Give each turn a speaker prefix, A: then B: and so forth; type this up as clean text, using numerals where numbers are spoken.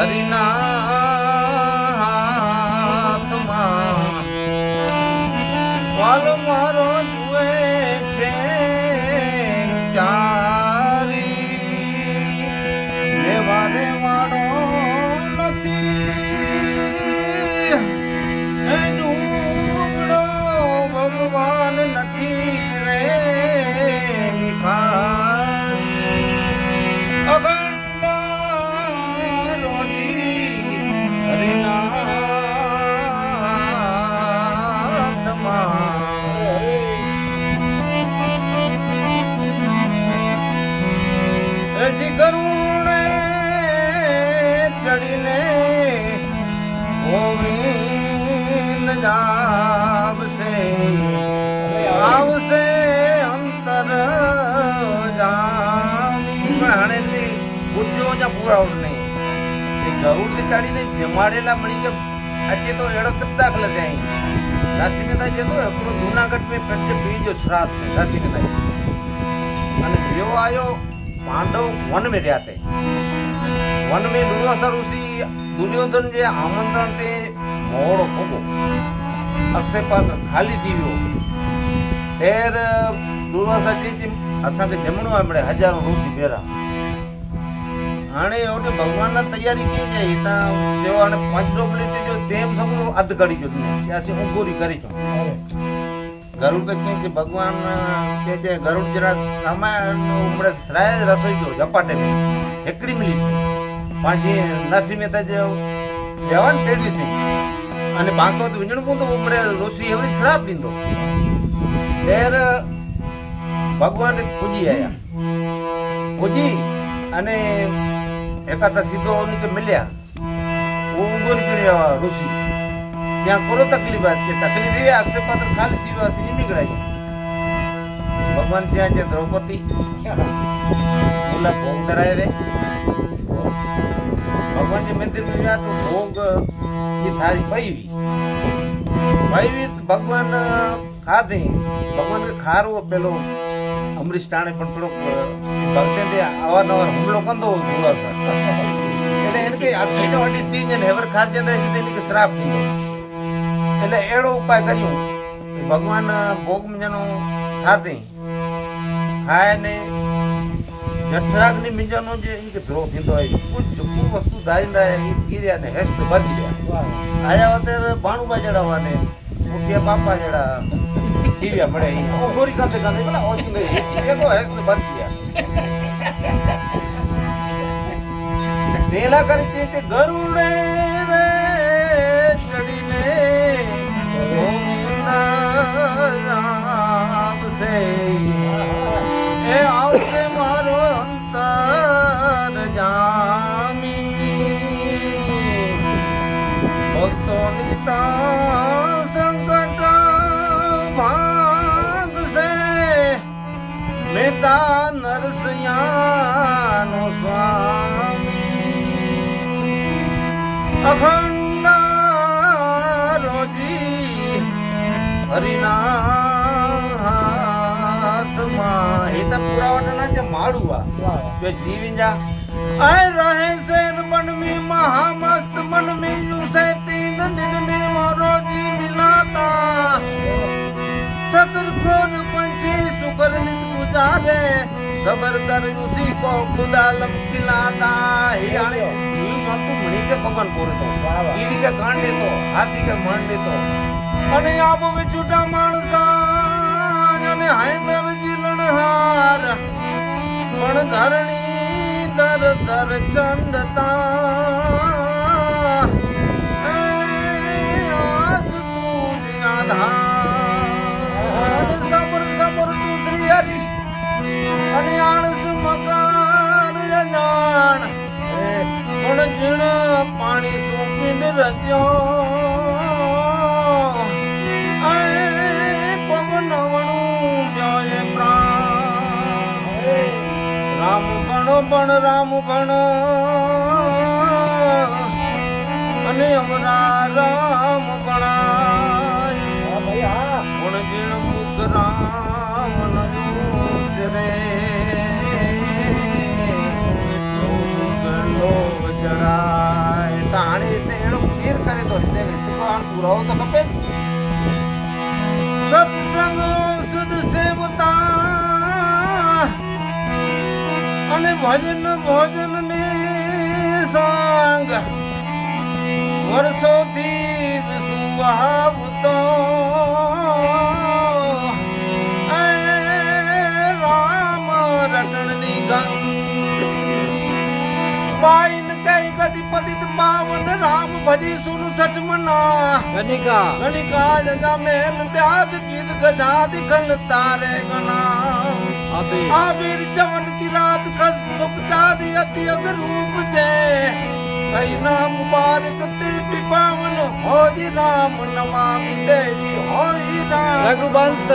A: હરિના હાથમાં વાલ મારો જુએ છે ચારી લેવારે વાળો નથી એ ડૂબડો ભગવાન નથી રે ભિખારી અખંડ રોજી હરિના ગરુણે ચડીને ગોવિંદ જાવશે આવશે અંતર જામી ઘણાને બુદ્ધિઓ જ પૂરાવડ નહીં એ ગરુડ ચડીને જમાડેલા મળી કે આજે તો એડો કદાચ લગાઈ રાત્રિ મેં થાય તો આપણો જૂનાગઢ में प्रत्येक बीजो श्राद्ध है रात्रि में થાય અને જેવો આયો पांडव वन में રહ્યા थे वन में दुर्वासा ऋषि दुर्योधन जे आमंत्रण ते मोड़ो भोगो अक्षय पात्र खाली थी वियो तेर दुर्वासा जी असा के जमणो हमणे हजारों ऋषि भेरा हाणे ओटे भगवान ना तैयारी की जे हिता देवाने पंच डोबली जो तेम सगळो अध करी जो ने त्यासी उगोरी करी जो गरुड़ के भगवान के गरुड़ जरा समय उमड़े सराय रसोई जो झपाटे में एकड़ी मिली पांची नरसिंह मेहता जो जवान तेड़ी थी अने बांको तो विजण को तो उमड़े ऋषि एवरी श्राप दींदो तेर भगवान ने पूजी आया पूजी अने एकाता सीधो उनके मिल्या वो उगोरी करे ऋषि ત્યાં કરો તકલીફ કે તકલીફ એ અક્ષય પાત્ર ખાલી દીવા છે નીકળાય ભગવાન ત્યાં છે દ્રૌપદી બોલા ભોગ ધરાવે ભગવાન જે મંદિર में गया तो भोग ये थारी भाई भगवान खाधे भगवान के खारो पेलो अमरीश टाणे पण थोड़ो भक्ते दे अवारनवार हुमलो कंदो हुआ था એટલે એને કે આખીને વાટી તીન ને હેવર ખાર જંદા છે તેની કે શ્રાપ થયો એટલે એડો ઉપાય કર્યો ભગવાન ભોગ મિંજાનો ખાતે ખાય ને જઠરાગ્નિ મિંજાનો જે કે ધ્રો થીંદો આવી કુછ વસ્તુ ધારીંદા એ ગીર્યા ને હેસ્ટ ભરી ગયા આયા વતે બાણુબા જડાવા ને મોટિયા બાપા જડા દીવ્યા મળે ઓ ગોરી કાતે કાતે બોલા ઓ તું એકો હેસ્ટ ભરી ગયા તેલા કરી કે ગરુડે રે ચડીને આવશે એ આવશે મારો અંતર જામી ભક્તોની તા સંકટ ભાગશે મેતા નરસિંહાનો સ્વામી અખંડ રોજી हरिना हाथमा हिता पुरावना जे माडुआ जो जीविंजा आय रहे सेन मन में महामस्त मन में यू से तीन दिन में मोरो जी मिलाता सकर खोर पंछी सुकर नित गुजारे सबर कर उसी को खुदालम खिलाता ही आने यू मंतु मणि के भगवान कोरे तो ईडी के कांडे तो हाथी के मांडे तो અને આપ વિચુટા માણસા અને હાયદર જીલણહાર પણ ધરણી દર દર ચંડતા આસ તું આધાર સબર સબર દૂસરી હરી અને આણસ મકાર અજાણ પણ જીણ પાણી શું પિંડ રચ્યો પણ રામ ભણ અને અમરા રામ ભણાય ગુણ જીણ મુખ રામ રે ગણો જડાય અને ભજન ભોજન ને સંગ વર્ષોથી સુહાવતો રામ રટણની ગંગ પાઈન કઈ ગતિ પતિત પાવન રામ ભજી સુન સઠ મના ગણિકા જગા મેન બ્યાદ ગીત ગજા દિખન તારે ગના आबिर जवन की रात खस उपचा दी अति अगरूप जे कई नाम मुबारक ते पिपावन होई राम नमामि तेरी होई राम
B: रघुवंश